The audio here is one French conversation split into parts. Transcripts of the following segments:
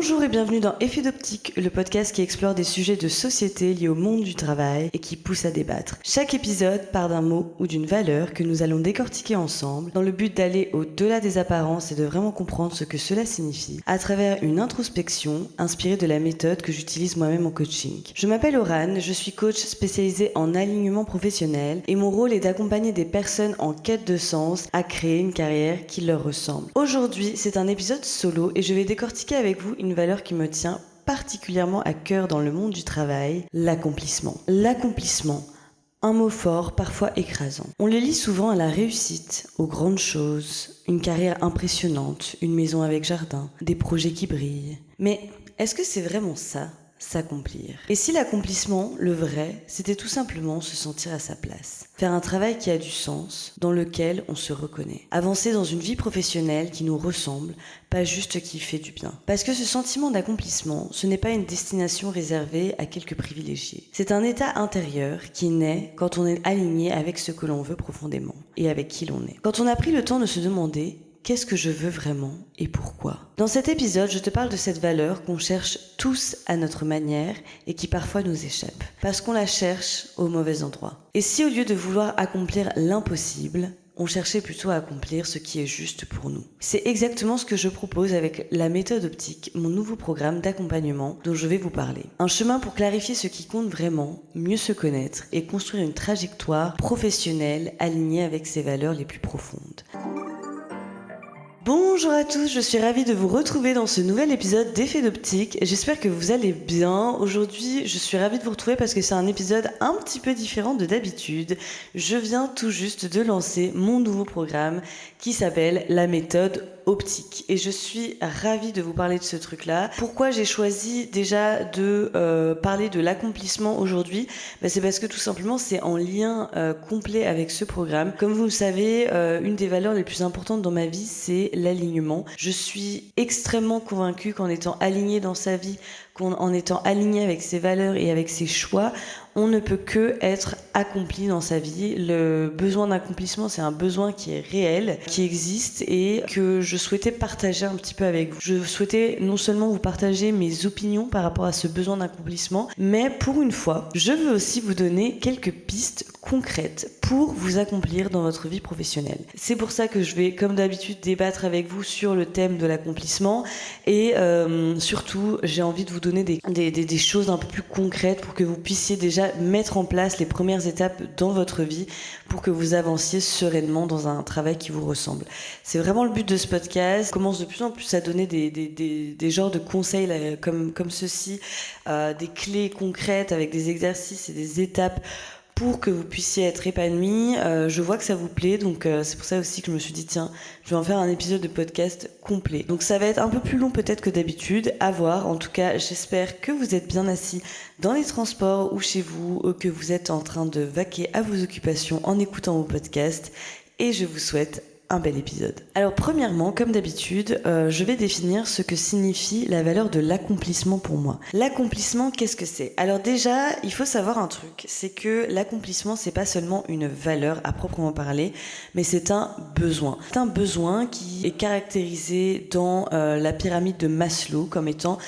Bonjour et bienvenue dans Effet d'Optique, le podcast qui explore des sujets de société liés au monde du travail et qui pousse à débattre. Chaque épisode part d'un mot ou d'une valeur que nous allons décortiquer ensemble dans le but d'aller au-delà des apparences et de vraiment comprendre ce que cela signifie à travers une introspection inspirée de la méthode que j'utilise moi-même en coaching. Je m'appelle Aurane, je suis coach spécialisée en alignement professionnel et mon rôle est d'accompagner des personnes en quête de sens à créer une carrière qui leur ressemble. Aujourd'hui, c'est un épisode solo et je vais décortiquer avec vous une valeur qui me tient particulièrement à cœur dans le monde du travail, l'accomplissement. L'accomplissement, un mot fort, parfois écrasant. On le lit souvent à la réussite, aux grandes choses, une carrière impressionnante, une maison avec jardin, des projets qui brillent. Mais est-ce que c'est vraiment ça ? S'accomplir. Et si l'accomplissement, le vrai, c'était tout simplement se sentir à sa place. Faire un travail qui a du sens, dans lequel on se reconnaît. Avancer dans une vie professionnelle qui nous ressemble, pas juste qui fait du bien. Parce que ce sentiment d'accomplissement, ce n'est pas une destination réservée à quelques privilégiés. C'est un état intérieur qui naît quand on est aligné avec ce que l'on veut profondément et avec qui l'on est. Quand on a pris le temps de se demander qu'est-ce que je veux vraiment et pourquoi ? Dans cet épisode, je te parle de cette valeur qu'on cherche tous à notre manière et qui parfois nous échappe. Parce qu'on la cherche au mauvais endroit. Et si au lieu de vouloir accomplir l'impossible, on cherchait plutôt à accomplir ce qui est juste pour nous. C'est exactement ce que je propose avec la méthode optique, mon nouveau programme d'accompagnement dont je vais vous parler. Un chemin pour clarifier ce qui compte vraiment, mieux se connaître et construire une trajectoire professionnelle alignée avec ses valeurs les plus profondes. Bonjour à tous, je suis ravie de vous retrouver dans ce nouvel épisode d'Effet d'Optique. J'espère que vous allez bien. Aujourd'hui, je suis ravie de vous retrouver parce que c'est un épisode un petit peu différent de d'habitude. Je viens tout juste de lancer mon nouveau programme qui s'appelle la méthode optique. Et je suis ravie de vous parler de ce truc-là. Pourquoi j'ai choisi déjà de parler de l'accomplissement aujourd'hui ? C'est parce que tout simplement, c'est en lien complet avec ce programme. Comme vous le savez, une des valeurs les plus importantes dans ma vie, c'est l'alignement. Je suis extrêmement convaincue qu'en étant alignée dans sa vie, en étant aligné avec ses valeurs et avec ses choix, on ne peut que être accompli dans sa vie. Le besoin d'accomplissement, c'est un besoin qui est réel, qui existe et que je souhaitais partager un petit peu avec vous. Je souhaitais non seulement vous partager mes opinions par rapport à ce besoin d'accomplissement, mais pour une fois, je veux aussi vous donner quelques pistes concrètes pour vous accomplir dans votre vie professionnelle. C'est pour ça que je vais, comme d'habitude, débattre avec vous sur le thème de l'accomplissement et surtout, j'ai envie de vous donner des choses un peu plus concrètes pour que vous puissiez déjà mettre en place les premières étapes dans votre vie pour que vous avanciez sereinement dans un travail qui vous ressemble. C'est vraiment le but de ce podcast. Je commence de plus en plus à donner des genres de conseils là, comme ceci, des clés concrètes avec des exercices et des étapes pour que vous puissiez être épanoui. Je vois que ça vous plaît, donc c'est pour ça aussi que je me suis dit tiens, je vais en faire un épisode de podcast complet. Donc ça va être un peu plus long peut-être que d'habitude, à voir. En tout cas, j'espère que vous êtes bien assis dans les transports ou chez vous, ou que vous êtes en train de vaquer à vos occupations en écoutant vos podcasts. Et je vous souhaite un bel épisode. Alors premièrement, comme d'habitude, je vais définir ce que signifie la valeur de l'accomplissement pour moi. L'accomplissement, qu'est-ce que c'est ? Alors déjà, il faut savoir un truc, c'est que l'accomplissement, c'est pas seulement une valeur à proprement parler, mais c'est un besoin. C'est un besoin qui est caractérisé dans la pyramide de Maslow comme étant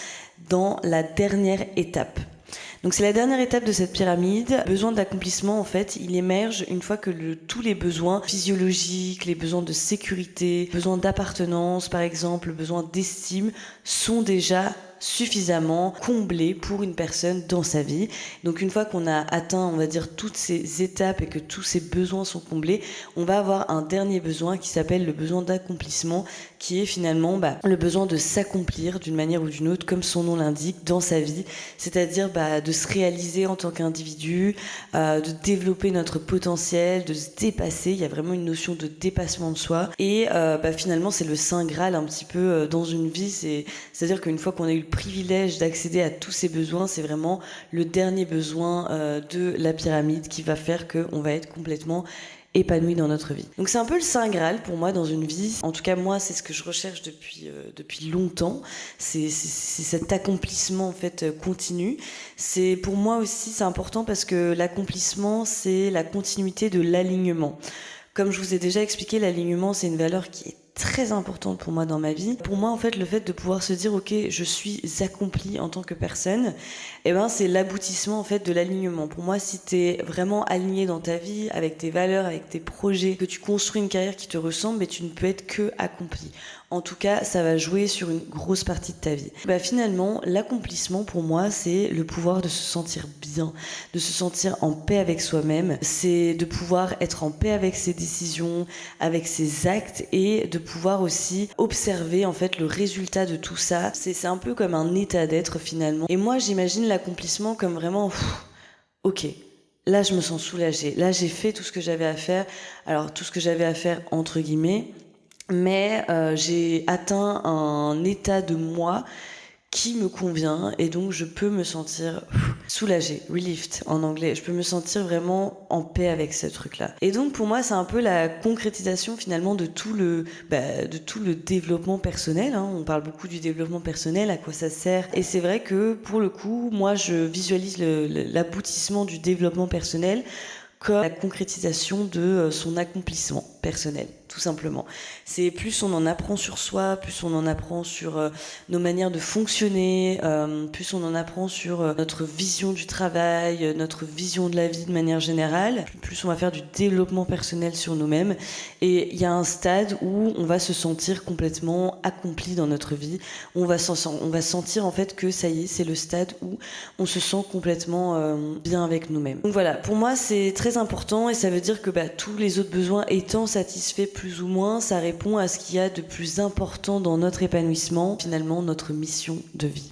dans la dernière étape. Donc c'est la dernière étape de cette pyramide. Besoin d'accomplissement, en fait, il émerge une fois que tous les besoins physiologiques, les besoins de sécurité, besoins d'appartenance, par exemple, besoins d'estime, sont déjà suffisamment comblés pour une personne dans sa vie. Donc une fois qu'on a atteint, on va dire, toutes ces étapes et que tous ces besoins sont comblés, on va avoir un dernier besoin qui s'appelle le besoin d'accomplissement, qui est finalement le besoin de s'accomplir d'une manière ou d'une autre, comme son nom l'indique, dans sa vie, c'est-à-dire de se réaliser en tant qu'individu, de développer notre potentiel, de se dépasser. Il y a vraiment une notion de dépassement de soi et finalement c'est le saint graal un petit peu dans une vie, c'est-à-dire qu'une fois qu'on a eu le privilège d'accéder à tous ces besoins, c'est vraiment le dernier besoin de la pyramide qui va faire qu'on va être complètement épanoui dans notre vie. Donc c'est un peu le saint graal pour moi dans une vie. En tout cas moi c'est ce que je recherche depuis longtemps. C'est cet accomplissement en fait continu. C'est pour moi aussi c'est important parce que l'accomplissement c'est la continuité de l'alignement. Comme je vous ai déjà expliqué, l'alignement c'est une valeur qui est très importante pour moi dans ma vie. Pour moi, en fait, le fait de pouvoir se dire, ok, je suis accomplie en tant que personne, eh ben, c'est l'aboutissement, en fait, de l'alignement. Pour moi, si t'es vraiment aligné dans ta vie, avec tes valeurs, avec tes projets, que tu construis une carrière qui te ressemble, mais tu ne peux être que accompli. En tout cas, ça va jouer sur une grosse partie de ta vie. Finalement, l'accomplissement pour moi, c'est le pouvoir de se sentir bien, de se sentir en paix avec soi-même. C'est de pouvoir être en paix avec ses décisions, avec ses actes et de pouvoir aussi observer en fait le résultat de tout ça. C'est un peu comme un état d'être finalement. Et moi, j'imagine l'accomplissement comme vraiment, ok. Là, je me sens soulagée. Là, j'ai fait tout ce que j'avais à faire. Alors, tout ce que j'avais à faire entre guillemets. Mais j'ai atteint un état de moi qui me convient et donc je peux me sentir soulagée, relieved en anglais. Je peux me sentir vraiment en paix avec ce truc-là. Et donc pour moi, c'est un peu la concrétisation finalement de tout le développement personnel. On parle beaucoup du développement personnel, à quoi ça sert. Et c'est vrai que pour le coup, moi, je visualise l'aboutissement du développement personnel comme la concrétisation de son accomplissement personnel, tout simplement. C'est plus on en apprend sur soi, plus on en apprend sur nos manières de fonctionner, plus on en apprend sur notre vision du travail, notre vision de la vie de manière générale, plus on va faire du développement personnel sur nous-mêmes. Et il y a un stade où on va se sentir complètement accompli dans notre vie. On va sentir en fait que ça y est, c'est le stade où on se sent complètement bien avec nous-mêmes. Donc voilà, pour moi c'est très important et ça veut dire que tous les autres besoins étant satisfaits plus ou moins, ça répond à ce qu'il y a de plus important dans notre épanouissement, finalement notre mission de vie.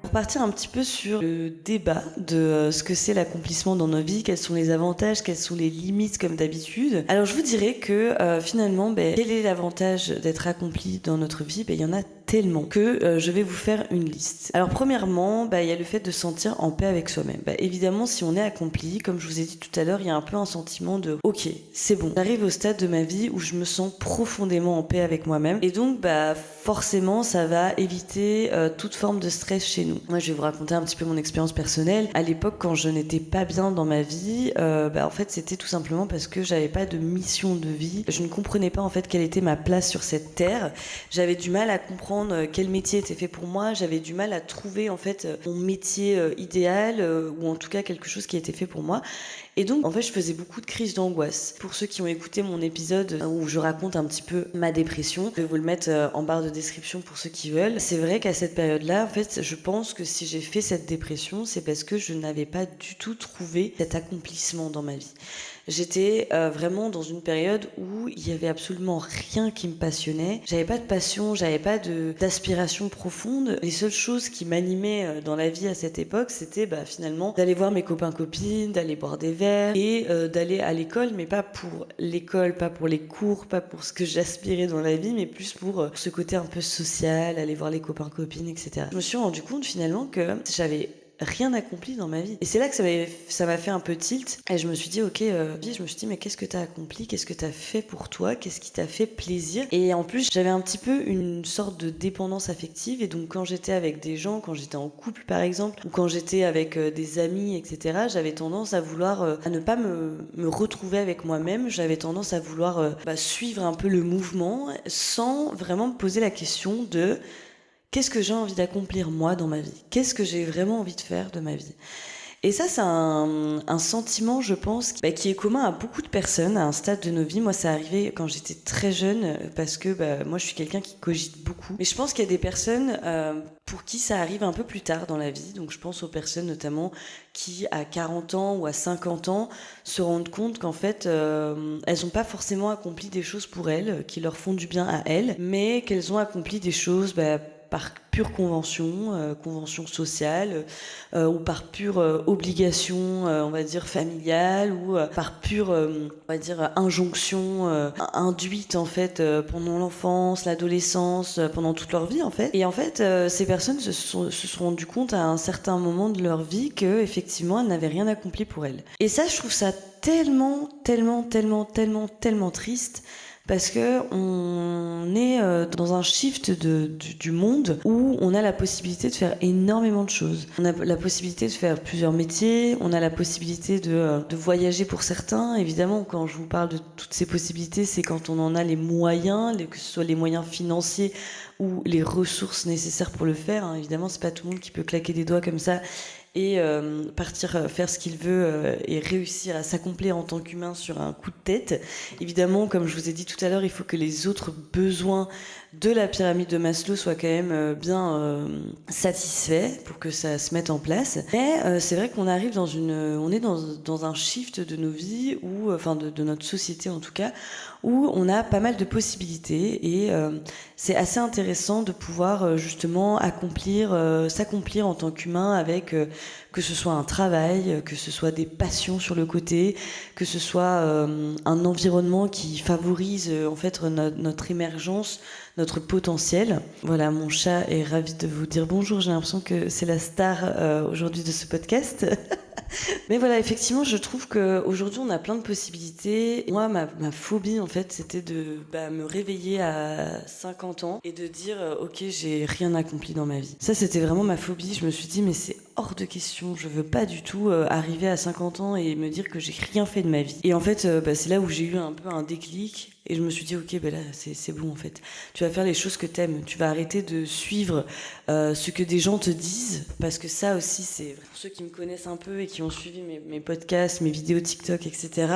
Pour partir un petit peu sur le débat de ce que c'est l'accomplissement dans nos vies, quels sont les avantages, quelles sont les limites comme d'habitude. Alors je vous dirais que finalement, quel est l'avantage d'être accompli dans notre vie? Il y en a tellement que je vais vous faire une liste. Alors premièrement, il y a le fait de se sentir en paix avec soi-même. Évidemment, si on est accompli, comme je vous ai dit tout à l'heure, il y a un peu un sentiment de ok, c'est bon. J'arrive au stade de ma vie où je me sens profondément en paix avec moi-même. Et donc, forcément, ça va éviter toute forme de stress chez nous. Moi, je vais vous raconter un petit peu mon expérience personnelle. À l'époque, quand je n'étais pas bien dans ma vie, en fait, c'était tout simplement parce que j'avais pas de mission de vie. Je ne comprenais pas en fait quelle était ma place sur cette terre. J'avais du mal à comprendre quel métier était fait pour moi. J'avais du mal à trouver en fait mon métier idéal ou en tout cas quelque chose qui était fait pour moi. Et donc, en fait, je faisais beaucoup de crises d'angoisse. Pour ceux qui ont écouté mon épisode où je raconte un petit peu ma dépression, je vais vous le mettre en barre de description pour ceux qui veulent. C'est vrai qu'à cette période-là, en fait, je pense que si j'ai fait cette dépression, c'est parce que je n'avais pas du tout trouvé cet accomplissement dans ma vie. J'étais vraiment dans une période où il y avait absolument rien qui me passionnait. J'avais pas de passion, j'avais pas d'aspiration profonde. Les seules choses qui m'animaient dans la vie à cette époque, c'était finalement d'aller voir mes copains-copines, d'aller boire des verres et d'aller à l'école, mais pas pour l'école, pas pour les cours, pas pour ce que j'aspirais dans la vie, mais plus pour ce côté un peu social, aller voir les copains-copines, etc. Je me suis rendu compte finalement que j'avais rien accompli dans ma vie. Et c'est là que ça m'a fait un peu tilt. Et je me suis dit, mais qu'est-ce que t'as accompli? Qu'est-ce que t'as fait pour toi? Qu'est-ce qui t'a fait plaisir? Et en plus, j'avais un petit peu une sorte de dépendance affective. Et donc, quand j'étais avec des gens, quand j'étais en couple, par exemple, ou quand j'étais avec des amis, etc., j'avais tendance à vouloir, à ne pas me retrouver avec moi-même. J'avais tendance à vouloir suivre un peu le mouvement sans vraiment me poser la question de qu'est-ce que j'ai envie d'accomplir moi dans ma vie? Qu'est-ce que j'ai vraiment envie de faire de ma vie? Et ça, c'est un sentiment, je pense, qui est commun à beaucoup de personnes à un stade de nos vies. Moi, ça arrivait quand j'étais très jeune parce que moi, je suis quelqu'un qui cogite beaucoup. Mais je pense qu'il y a des personnes pour qui ça arrive un peu plus tard dans la vie. Donc, je pense aux personnes notamment qui, à 40 ans ou à 50 ans, se rendent compte qu'en fait, elles n'ont pas forcément accompli des choses pour elles, qui leur font du bien à elles, mais qu'elles ont accompli des choses par pure convention sociale, ou par pure obligation, on va dire familiale, ou par pure, on va dire injonction induite en fait pendant l'enfance, l'adolescence, pendant toute leur vie en fait. Et en fait, ces personnes se sont rendues compte à un certain moment de leur vie que effectivement elles n'avaient rien accompli pour elles. Et ça, je trouve ça tellement triste. parce que on est dans un shift du monde où on a la possibilité de faire énormément de choses. On a la possibilité de faire plusieurs métiers, on a la possibilité de voyager pour certains. Évidemment, quand je vous parle de toutes ces possibilités, c'est quand on en a les moyens, que ce soit les moyens financiers ou les ressources nécessaires pour le faire. Hein. Évidemment, c'est pas tout le monde qui peut claquer des doigts comme ça et partir faire ce qu'il veut et réussir à s'accomplir en tant qu'humain sur un coup de tête. Évidemment, comme je vous ai dit tout à l'heure, il faut que les autres besoins de la pyramide de Maslow soient quand même bien satisfaits pour que ça se mette en place. Mais c'est vrai qu'on arrive on est dans un shift de nos vies, ou enfin de notre société en tout cas, où on a pas mal de possibilités et c'est assez intéressant de pouvoir justement s'accomplir en tant qu'humain avec que ce soit un travail, que ce soit des passions sur le côté, que ce soit un environnement qui favorise en fait notre émergence, notre potentiel. Voilà, mon chat est ravi de vous dire bonjour. J'ai l'impression que c'est la star aujourd'hui de ce podcast. Mais voilà, effectivement, je trouve qu'aujourd'hui, on a plein de possibilités. Moi, ma phobie, en fait, c'était de me réveiller à 50 ans et de dire ok, j'ai rien accompli dans ma vie. Ça, c'était vraiment ma phobie. Je me suis dit, mais c'est hors de question. Je veux pas du tout arriver à 50 ans et me dire que j'ai rien fait de ma vie. Et en fait, c'est là où j'ai eu un peu un déclic. Et je me suis dit, ok, là, c'est bon, en fait. Tu vas faire les choses que t'aimes. Tu vas arrêter de suivre ce que des gens te disent. Parce que ça aussi, c'est pour ceux qui me connaissent un peu et qui ont suivi mes podcasts, mes vidéos TikTok, etc.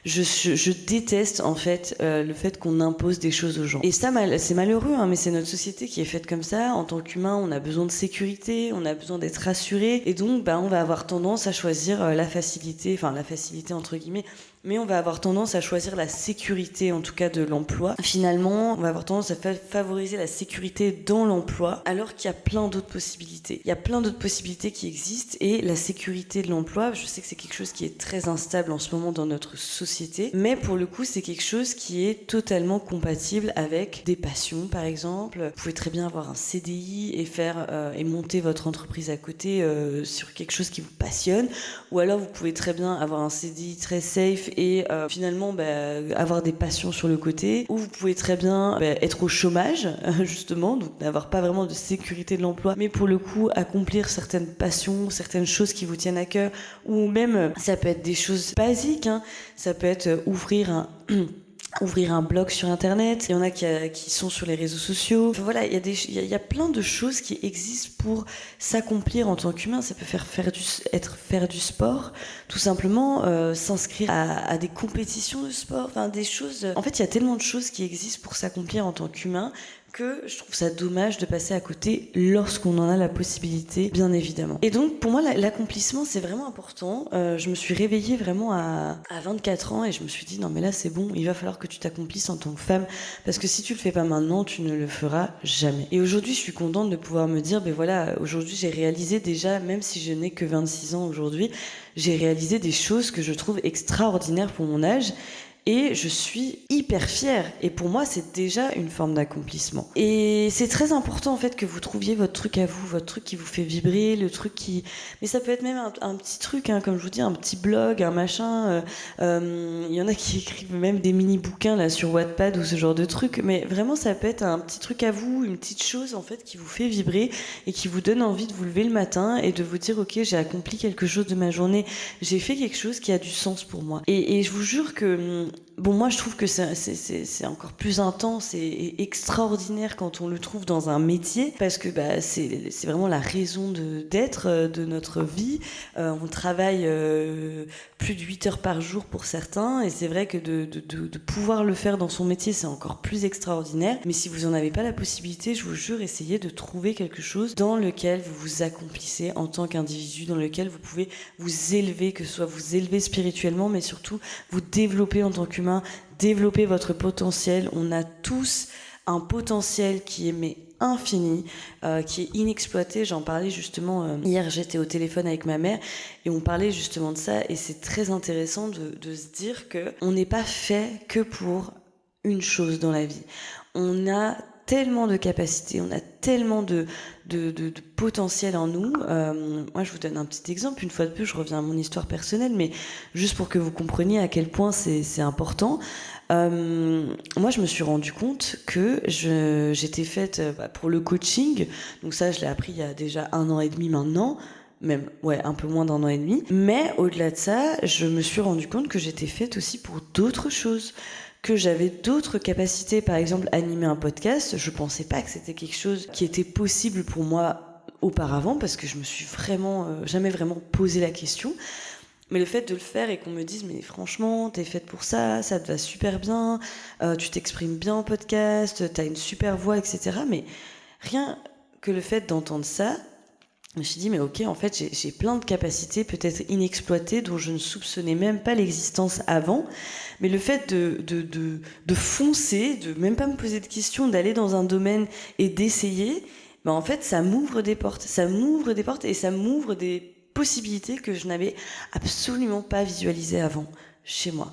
Je déteste en fait le fait qu'on impose des choses aux gens. Et ça, c'est malheureux, hein, mais c'est notre société qui est faite comme ça. En tant qu'humain, on a besoin de sécurité, on a besoin d'être rassuré, et donc on va avoir tendance à choisir la facilité entre guillemets, mais on va avoir tendance à choisir la sécurité, en tout cas de l'emploi. Finalement, on va avoir tendance à favoriser la sécurité dans l'emploi, alors qu'il y a plein d'autres possibilités. Il y a plein d'autres possibilités qui existent, et la sécurité de l'emploi, je sais que c'est quelque chose qui est très instable en ce moment dans notre société, mais pour le coup, c'est quelque chose qui est totalement compatible avec des passions, par exemple. Vous pouvez très bien avoir un CDI et monter votre entreprise à côté sur quelque chose qui vous passionne, ou alors vous pouvez très bien avoir un CDI très safe et finalement avoir des passions sur le côté, ou vous pouvez très bien être au chômage justement, donc n'avoir pas vraiment de sécurité de l'emploi, mais pour le coup accomplir certaines passions, certaines choses qui vous tiennent à cœur, ou même ça peut être des choses basiques, hein. Ça peut être ouvrir un blog sur internet. Il y en a qui sont sur les réseaux sociaux. Enfin, voilà, il y a plein de choses qui existent pour s'accomplir en tant qu'humain. Ça peut faire du sport, tout simplement s'inscrire à des compétitions de sport, enfin des choses. En fait, il y a tellement de choses qui existent pour s'accomplir en tant qu'humain que je trouve ça dommage de passer à côté lorsqu'on en a la possibilité, bien évidemment. Et donc, pour moi, l'accomplissement, c'est vraiment important. Je me suis réveillée vraiment à 24 ans et je me suis dit, non mais là, c'est bon, il va falloir que tu t'accomplisses en tant que femme, parce que si tu le fais pas maintenant, tu ne le feras jamais. Et aujourd'hui, je suis contente de pouvoir me dire, voilà, aujourd'hui, j'ai réalisé déjà, même si je n'ai que 26 ans aujourd'hui, j'ai réalisé des choses que je trouve extraordinaires pour mon âge. Et je suis hyper fière. Et pour moi, c'est déjà une forme d'accomplissement. Et c'est très important, en fait, que vous trouviez votre truc à vous, votre truc qui vous fait vibrer, le truc qui... Mais ça peut être même un petit truc, hein, comme je vous dis, un petit blog, un machin. Il y en a qui écrivent même des mini-bouquins, là, sur Wattpad ou ce genre de truc. Mais vraiment, ça peut être un petit truc à vous, une petite chose, en fait, qui vous fait vibrer et qui vous donne envie de vous lever le matin et de vous dire, ok, j'ai accompli quelque chose de ma journée. J'ai fait quelque chose qui a du sens pour moi. Et je vous jure que... Bon, moi, je trouve que c'est encore plus intense et extraordinaire quand on le trouve dans un métier, parce que c'est vraiment la raison d'être de notre vie. On travaille plus de 8 heures par jour pour certains, et c'est vrai que de pouvoir le faire dans son métier, c'est encore plus extraordinaire. Mais si vous n'en avez pas la possibilité, je vous jure, essayez de trouver quelque chose dans lequel vous vous accomplissez en tant qu'individu, dans lequel vous pouvez vous élever, que ce soit vous élever spirituellement, mais surtout vous développer en tant qu'humain, développer votre potentiel. On a tous un potentiel qui est infini, qui est inexploité. J'en parlais justement hier, j'étais au téléphone avec ma mère et on parlait justement de ça, et c'est très intéressant de se dire que on n'est pas fait que pour une chose dans la vie. On a tellement de capacités, on a tellement de potentiel en nous. Moi, je vous donne un petit exemple. Une fois de plus, je reviens à mon histoire personnelle, mais juste pour que vous compreniez à quel point c'est important. Moi, je me suis rendu compte que j'étais faite pour le coaching. Donc ça, je l'ai appris il y a déjà 1 an et demi maintenant. Même, un peu moins d'1 an et demi. Mais au-delà de ça, je me suis rendu compte que j'étais faite aussi pour d'autres choses, que j'avais d'autres capacités. Par exemple, animer un podcast, je pensais pas que c'était quelque chose qui était possible pour moi auparavant, parce que je me suis jamais vraiment posé la question. Mais le fait de le faire et qu'on me dise « mais franchement, t'es faite pour ça, ça te va super bien, tu t'exprimes bien en podcast, t'as une super voix, etc. » Mais rien que le fait d'entendre ça, je me suis dit « mais ok, en fait, j'ai plein de capacités peut-être inexploitées dont je ne soupçonnais même pas l'existence avant. » Mais le fait de foncer, de même pas me poser de questions, d'aller dans un domaine et d'essayer, en fait, ça m'ouvre des portes. Ça m'ouvre des portes et ça m'ouvre des possibilités que je n'avais absolument pas visualisées avant chez moi.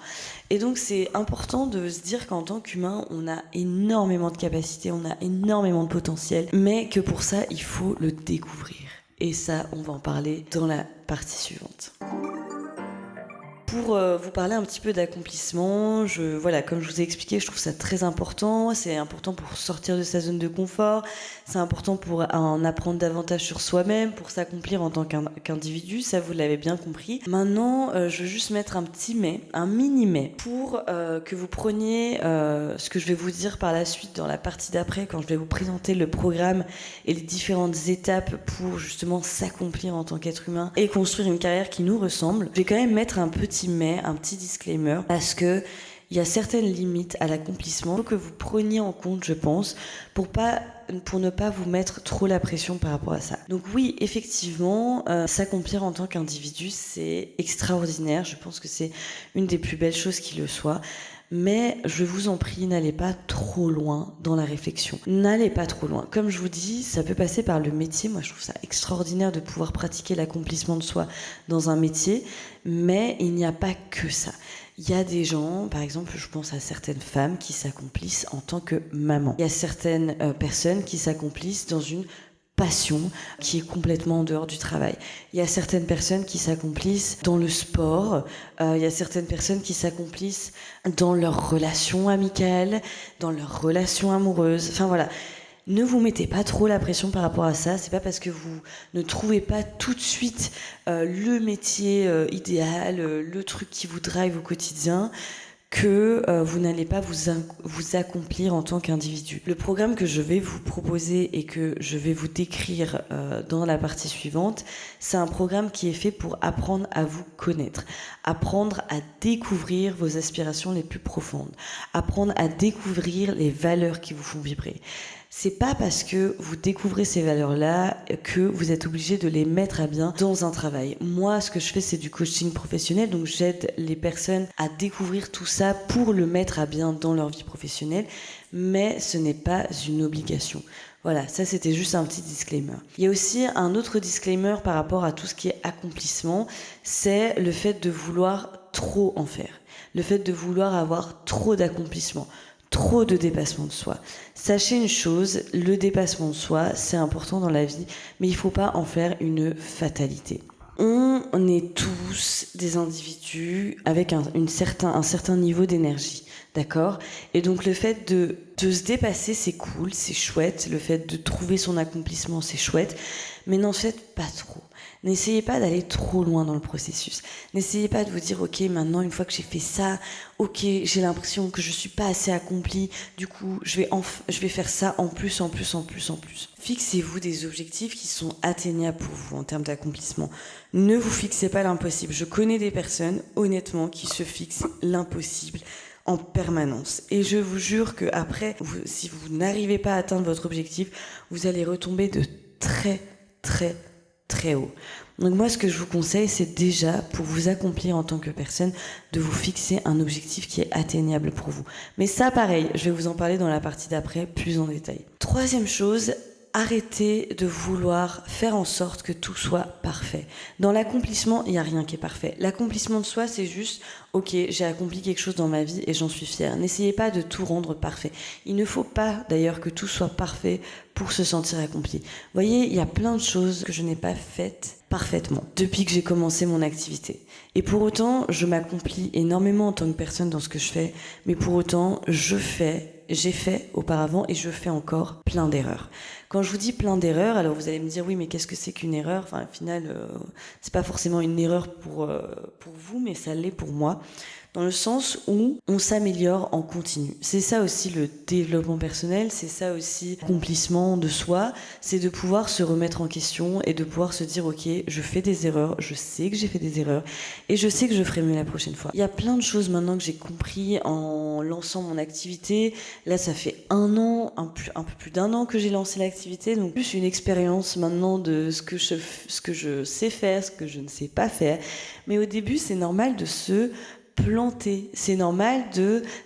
Et donc c'est important de se dire qu'en tant qu'humain, on a énormément de capacités, on a énormément de potentiel, mais que pour ça, il faut le découvrir. Et ça, on va en parler dans la partie suivante. Pour vous parler un petit peu d'accomplissement, comme je vous ai expliqué, je trouve ça très important. C'est important pour sortir de sa zone de confort. C'est important pour en apprendre davantage sur soi-même, pour s'accomplir en tant qu'individu. Ça, vous l'avez bien compris. Maintenant, je veux juste mettre un petit mais, un mini mais, pour que vous preniez ce que je vais vous dire par la suite dans la partie d'après, quand je vais vous présenter le programme et les différentes étapes pour justement s'accomplir en tant qu'être humain et construire une carrière qui nous ressemble. Je vais quand même mettre un petit mais, un petit disclaimer, parce que il y a certaines limites à l'accomplissement. Il faut que vous preniez en compte, je pense, pour ne pas vous mettre trop la pression par rapport à ça. Donc oui, effectivement, s'accomplir en tant qu'individu, c'est extraordinaire. Je pense que c'est une des plus belles choses qui le soit. Mais je vous en prie, n'allez pas trop loin dans la réflexion. N'allez pas trop loin. Comme je vous dis, ça peut passer par le métier. Moi, je trouve ça extraordinaire de pouvoir pratiquer l'accomplissement de soi dans un métier. Mais il n'y a pas que ça. Il y a des gens, par exemple, je pense à certaines femmes qui s'accomplissent en tant que maman. Il y a certaines personnes qui s'accomplissent dans une passion qui est complètement en dehors du travail. Il y a certaines personnes qui s'accomplissent dans le sport, il y a certaines personnes qui s'accomplissent dans leurs relations amicales, dans leurs relations amoureuses. Enfin voilà, ne vous mettez pas trop la pression par rapport à ça. C'est pas parce que vous ne trouvez pas tout de suite le métier idéal, le truc qui vous drive au quotidien, que vous n'allez pas vous accomplir en tant qu'individu. Le programme que je vais vous proposer et que je vais vous décrire dans la partie suivante, c'est un programme qui est fait pour apprendre à vous connaître, apprendre à découvrir vos aspirations les plus profondes, apprendre à découvrir les valeurs qui vous font vibrer. C'est pas parce que vous découvrez ces valeurs-là que vous êtes obligé de les mettre à bien dans un travail. Moi, ce que je fais, c'est du coaching professionnel, donc j'aide les personnes à découvrir tout ça pour le mettre à bien dans leur vie professionnelle, mais ce n'est pas une obligation. Voilà, ça c'était juste un petit disclaimer. Il y a aussi un autre disclaimer par rapport à tout ce qui est accomplissement, c'est le fait de vouloir trop en faire, le fait de vouloir avoir trop d'accomplissements. Trop de dépassement de soi. Sachez une chose, le dépassement de soi, c'est important dans la vie, mais il ne faut pas en faire une fatalité. On est tous des individus avec un certain niveau d'énergie, d'accord ? Et donc le fait de se dépasser, c'est cool, c'est chouette. Le fait de trouver son accomplissement, c'est chouette. Mais n'en faites pas trop. N'essayez pas d'aller trop loin dans le processus. N'essayez pas de vous dire, ok, maintenant, une fois que j'ai fait ça, ok, j'ai l'impression que je suis pas assez accomplie, du coup, je vais faire ça en plus. Fixez-vous des objectifs qui sont atteignables pour vous en termes d'accomplissement. Ne vous fixez pas l'impossible. Je connais des personnes, honnêtement, qui se fixent l'impossible en permanence. Et je vous jure que après, si vous n'arrivez pas à atteindre votre objectif, vous allez retomber de très haut. Donc moi, ce que je vous conseille, c'est déjà, pour vous accomplir en tant que personne, de vous fixer un objectif qui est atteignable pour vous. Mais ça, pareil, je vais vous en parler dans la partie d'après, plus en détail. Troisième chose, arrêtez de vouloir faire en sorte que tout soit parfait. Dans l'accomplissement, il n'y a rien qui est parfait. L'accomplissement de soi, c'est juste, ok, j'ai accompli quelque chose dans ma vie et j'en suis fière. N'essayez pas de tout rendre parfait. Il ne faut pas d'ailleurs que tout soit parfait pour se sentir accompli. Vous voyez, il y a plein de choses que je n'ai pas faites parfaitement depuis que j'ai commencé mon activité. Et pour autant, je m'accomplis énormément en tant que personne dans ce que je fais, mais pour autant, j'ai fait auparavant et je fais encore plein d'erreurs. Quand je vous dis plein d'erreurs, alors vous allez me dire oui, mais qu'est-ce que c'est qu'une erreur ? Enfin, au final, c'est pas forcément une erreur pour vous, mais ça l'est pour moi. Dans le sens où on s'améliore en continu. C'est ça aussi le développement personnel, c'est ça aussi l'accomplissement de soi, c'est de pouvoir se remettre en question et de pouvoir se dire ok, je fais des erreurs, je sais que j'ai fait des erreurs et je sais que je ferai mieux la prochaine fois. Il y a plein de choses maintenant que j'ai compris en lançant mon activité. Là, ça fait un peu plus d'un an que j'ai lancé l'activité, donc plus une expérience maintenant de ce que je sais faire, ce que je ne sais pas faire. Mais au début, c'est normal de se planter, c'est normal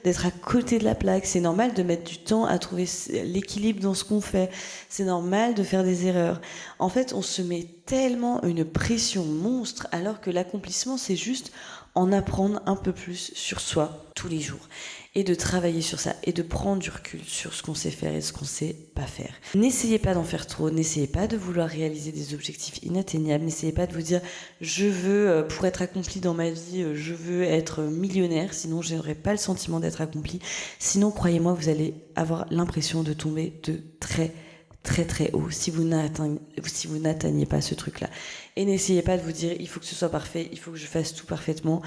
d'être à côté de la plaque, c'est normal de mettre du temps à trouver l'équilibre dans ce qu'on fait, c'est normal de faire des erreurs. En fait, on se met tellement une pression monstre alors que l'accomplissement, c'est juste en apprendre un peu plus sur soi tous les jours et de travailler sur ça et de prendre du recul sur ce qu'on sait faire et ce qu'on sait pas faire. N'essayez pas d'en faire trop, n'essayez pas de vouloir réaliser des objectifs inatteignables, n'essayez pas de vous dire je veux, pour être accompli dans ma vie, je veux être millionnaire, sinon je n'aurai pas le sentiment d'être accompli. Sinon, croyez-moi, vous allez avoir l'impression de tomber de très très haut si vous n'atteignez pas ce truc-là. Et n'essayez pas de vous dire il faut que ce soit parfait, il faut que je fasse tout parfaitement.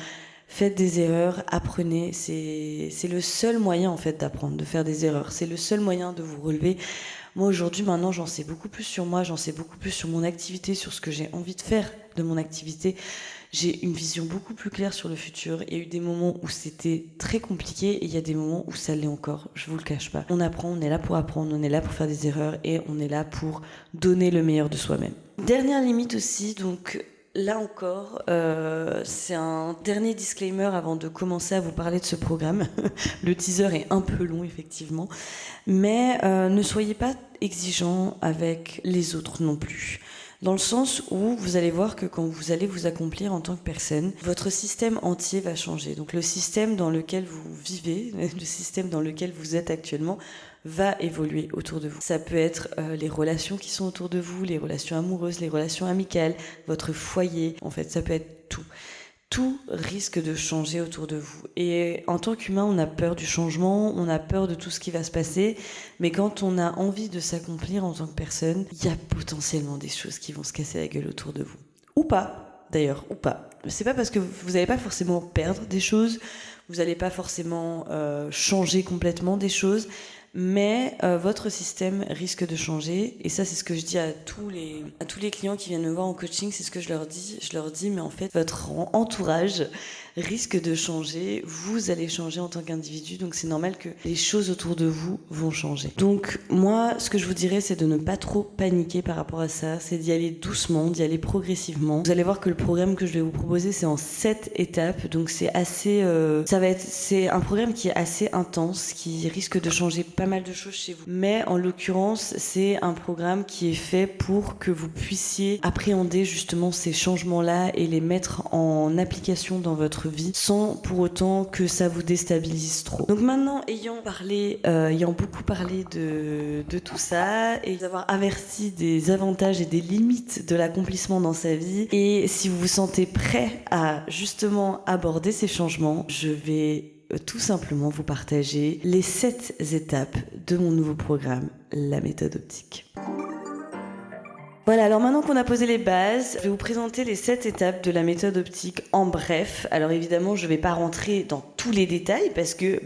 Faites des erreurs, apprenez, c'est le seul moyen en fait d'apprendre, de faire des erreurs, c'est le seul moyen de vous relever. Moi aujourd'hui, maintenant, j'en sais beaucoup plus sur moi, j'en sais beaucoup plus sur mon activité, sur ce que j'ai envie de faire de mon activité. J'ai une vision beaucoup plus claire sur le futur. Il y a eu des moments où c'était très compliqué et il y a des moments où ça l'est encore, je vous le cache pas. On apprend, on est là pour apprendre, on est là pour faire des erreurs et on est là pour donner le meilleur de soi-même. Dernière limite aussi, donc là encore, c'est un dernier disclaimer avant de commencer à vous parler de ce programme. Le teaser est un peu long, effectivement. Mais ne soyez pas exigeants avec les autres non plus. Dans le sens où vous allez voir que quand vous allez vous accomplir en tant que personne, votre système entier va changer. Donc le système dans lequel vous vivez, le système dans lequel vous êtes actuellement, va évoluer autour de vous. Ça peut être les relations qui sont autour de vous, les relations amoureuses, les relations amicales, votre foyer. En fait, ça peut être tout. Tout risque de changer autour de vous. Et en tant qu'humain, on a peur du changement, on a peur de tout ce qui va se passer. Mais quand on a envie de s'accomplir en tant que personne, il y a potentiellement des choses qui vont se casser la gueule autour de vous. Ou pas, d'ailleurs, ou pas. C'est pas parce que vous n'allez pas forcément perdre des choses, vous n'allez pas forcément changer complètement des choses, mais votre système risque de changer. Et ça, c'est ce que je dis à tous les clients qui viennent me voir en coaching, c'est ce que je leur dis. Je leur dis, mais en fait, votre entourage risque de changer, vous allez changer en tant qu'individu, donc c'est normal que les choses autour de vous vont changer. Donc moi, ce que je vous dirais, c'est de ne pas trop paniquer par rapport à ça, c'est d'y aller doucement, d'y aller progressivement. Vous allez voir que le programme que je vais vous proposer, c'est en 7 étapes, donc c'est assez, c'est un programme qui est assez intense, qui risque de changer pas mal de choses chez vous. Mais en l'occurrence, c'est un programme qui est fait pour que vous puissiez appréhender justement ces changements-là et les mettre en application dans votre vie sans pour autant que ça vous déstabilise trop. Donc maintenant, ayant beaucoup parlé de tout ça et d'avoir averti des avantages et des limites de l'accomplissement dans sa vie, et si vous vous sentez prêt à justement aborder ces changements, je vais tout simplement vous partager les 7 étapes de mon nouveau programme, la méthode optique. Voilà, alors maintenant qu'on a posé les bases, je vais vous présenter les 7 étapes de la méthode optique en bref. Alors évidemment, je ne vais pas rentrer dans tous les détails parce que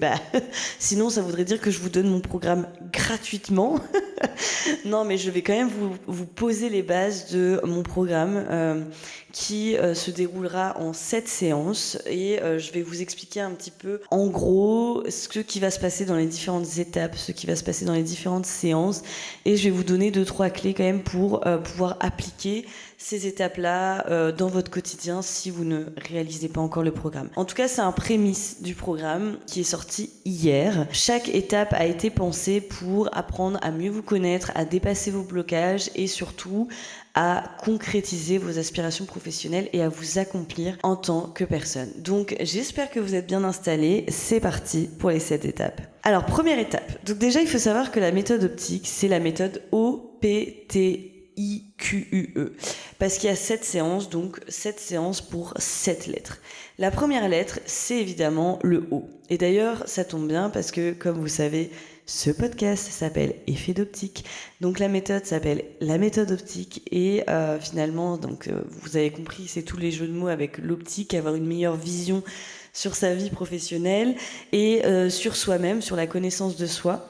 sinon ça voudrait dire que je vous donne mon programme gratuitement. Non, mais je vais quand même vous poser les bases de mon programme qui se déroulera en 7 séances et je vais vous expliquer un petit peu en gros ce qui va se passer dans les différentes étapes, ce qui va se passer dans les différentes séances et je vais vous donner 2-3 clés quand même pour pouvoir appliquer ces étapes-là dans votre quotidien si vous ne réalisez pas encore le programme. En tout cas, c'est un prémisse du programme qui est sorti hier. Chaque étape a été pensée pour apprendre à mieux vous connaître, à dépasser vos blocages et surtout à concrétiser vos aspirations professionnelles et à vous accomplir en tant que personne. Donc, j'espère que vous êtes bien installés. C'est parti pour les 7 étapes. Alors, première étape. Donc déjà, il faut savoir que la méthode optique, c'est la méthode OPTIQUE. Parce qu'il y a 7 séances, donc 7 séances pour 7 lettres. La première lettre, c'est évidemment le O. Et d'ailleurs, ça tombe bien parce que, comme vous savez, ce podcast s'appelle Effet d'optique. Donc la méthode s'appelle la méthode optique. Et finalement, vous avez compris, c'est tous les jeux de mots avec l'optique, avoir une meilleure vision sur sa vie professionnelle et sur soi-même, sur la connaissance de soi.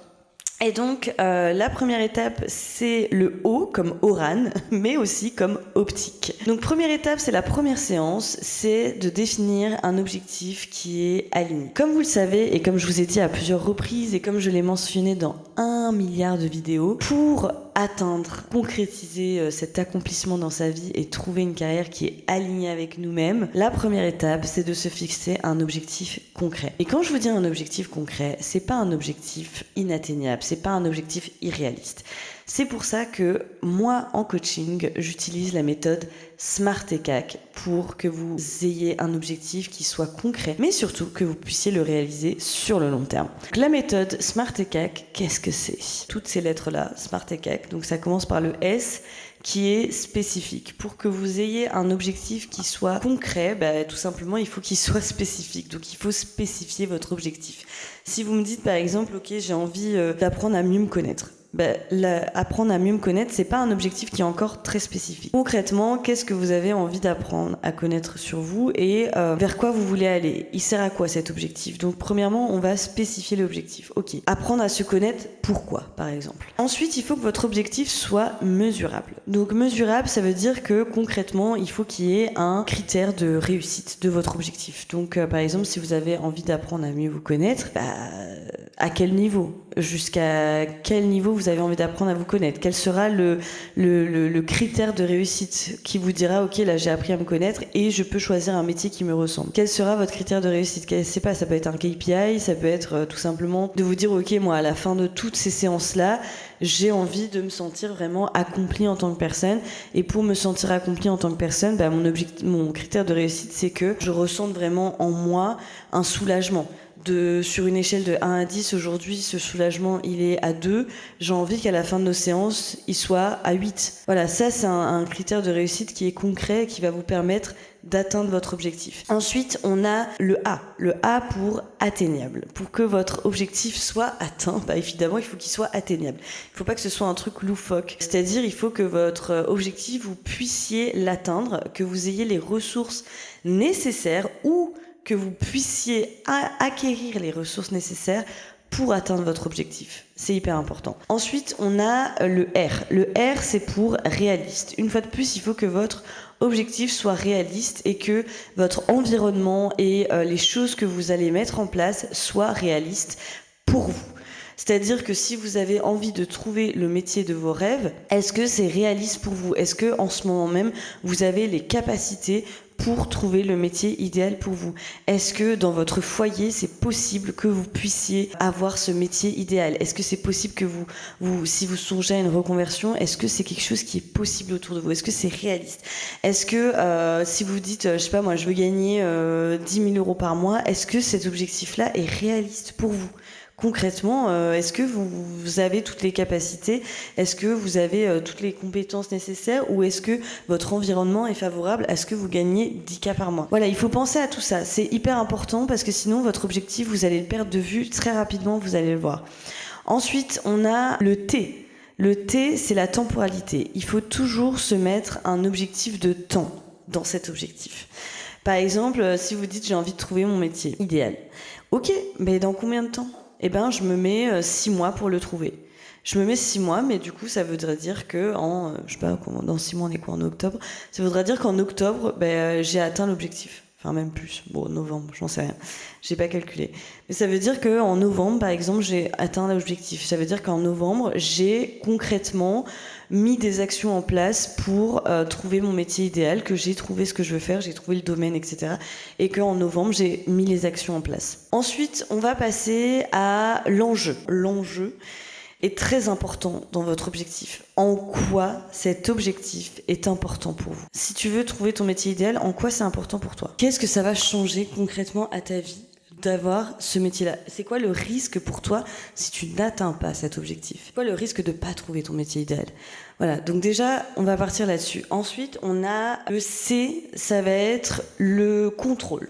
Et donc, la première étape, c'est le O comme Oran, mais aussi comme optique. Donc, première étape, c'est la première séance, c'est de définir un objectif qui est aligné. Comme vous le savez, et comme je vous ai dit à plusieurs reprises, et comme je l'ai mentionné dans 1 milliard de vidéos, pour atteindre, concrétiser cet accomplissement dans sa vie et trouver une carrière qui est alignée avec nous-mêmes, la première étape, c'est de se fixer un objectif concret. Et quand je vous dis un objectif concret, c'est pas un objectif inatteignable, c'est pas un objectif irréaliste. C'est pour ça que moi, en coaching, j'utilise la méthode SMART ECAC pour que vous ayez un objectif qui soit concret, mais surtout que vous puissiez le réaliser sur le long terme. Donc, la méthode SMART ECAC, qu'est-ce que c'est ? Toutes ces lettres-là, SMART ECAC, donc ça commence par le S, qui est spécifique. Pour que vous ayez un objectif qui soit concret, tout simplement, il faut qu'il soit spécifique. Donc, il faut spécifier votre objectif. Si vous me dites, par exemple, ok, j'ai envie d'apprendre à mieux me connaître. Apprendre à mieux me connaître, c'est pas un objectif qui est encore très spécifique. Concrètement, qu'est-ce que vous avez envie d'apprendre à connaître sur vous et vers quoi vous voulez aller ? Il sert à quoi cet objectif ? Donc premièrement, on va spécifier l'objectif. Ok, apprendre à se connaître, pourquoi par exemple ? Ensuite, il faut que votre objectif soit mesurable. Donc mesurable, ça veut dire que concrètement, il faut qu'il y ait un critère de réussite de votre objectif. Donc par exemple, si vous avez envie d'apprendre à mieux vous connaître, à quel niveau ? Jusqu'à quel niveau vous avez envie d'apprendre à vous connaître ? Quel sera le critère de réussite qui vous dira ok, là j'ai appris à me connaître et je peux choisir un métier qui me ressemble ? Quel sera votre critère de réussite ? Je sais pas, ça peut être un KPI, ça peut être tout simplement de vous dire ok, moi à la fin de toutes ces séances là, j'ai envie de me sentir vraiment accomplie en tant que personne, et pour me sentir accomplie en tant que personne, mon critère de réussite, c'est que je ressente vraiment en moi un soulagement. Sur une échelle de 1 à 10, aujourd'hui, ce soulagement, il est à 2. J'ai envie qu'à la fin de nos séances, il soit à 8. Voilà, ça, c'est un critère de réussite qui est concret et qui va vous permettre d'atteindre votre objectif. Ensuite, on a le A. Le A pour atteignable. Pour que votre objectif soit atteint, évidemment, il faut qu'il soit atteignable. Il ne faut pas que ce soit un truc loufoque. C'est-à-dire, il faut que votre objectif, vous puissiez l'atteindre, que vous ayez les ressources nécessaires ou que vous puissiez acquérir les ressources nécessaires pour atteindre votre objectif. C'est hyper important. Ensuite, on a le R. Le R, c'est pour réaliste. Une fois de plus, il faut que votre objectif soit réaliste et que votre environnement et les choses que vous allez mettre en place soient réalistes pour vous. C'est-à-dire que si vous avez envie de trouver le métier de vos rêves, est-ce que c'est réaliste pour vous ? Est-ce que en ce moment même, vous avez les capacités pour trouver le métier idéal pour vous ? Est-ce que dans votre foyer, c'est possible que vous puissiez avoir ce métier idéal ? Est-ce que c'est possible que si vous songez à une reconversion, est-ce que c'est quelque chose qui est possible autour de vous ? Est-ce que c'est réaliste ? Est-ce que si vous dites, je sais pas moi, je veux gagner 10 000 € par mois, est-ce que cet objectif-là est réaliste pour vous ? Concrètement, est-ce que vous avez toutes les capacités ? Est-ce que vous avez toutes les compétences nécessaires ? Ou est-ce que votre environnement est favorable à ce que vous gagnez 10K par mois ? Voilà, il faut penser à tout ça. C'est hyper important parce que sinon, votre objectif, vous allez le perdre de vue très rapidement, vous allez le voir. Ensuite, on a le T. Le T, c'est la temporalité. Il faut toujours se mettre un objectif de temps dans cet objectif. Par exemple, si vous dites « j'ai envie de trouver mon métier idéal ». Ok, mais dans combien de temps ? Je me mets 6 mois pour le trouver. Je me mets 6 mois, mais du coup, ça voudrait dire que je sais pas, dans 6 mois, on est quoi, en octobre? Ça voudrait dire qu'en octobre, j'ai atteint l'objectif. Enfin, même plus. Bon, novembre, j'en sais rien. J'ai pas calculé. Mais ça veut dire qu'en novembre, par exemple, j'ai atteint l'objectif. Ça veut dire qu'en novembre, j'ai concrètement mis des actions en place pour trouver mon métier idéal, que j'ai trouvé ce que je veux faire, j'ai trouvé le domaine, etc. Et qu'en novembre, j'ai mis les actions en place. Ensuite, on va passer à l'enjeu. L'enjeu est très important dans votre objectif. En quoi cet objectif est important pour vous? Si tu veux trouver ton métier idéal, en quoi c'est important pour toi? Qu'est-ce que ça va changer concrètement à ta vie d'avoir ce métier-là? C'est quoi le risque pour toi si tu n'atteins pas cet objectif? C'est quoi le risque de ne pas trouver ton métier idéal? Voilà, donc déjà, on va partir là-dessus. Ensuite, on a le C, ça va être le contrôle.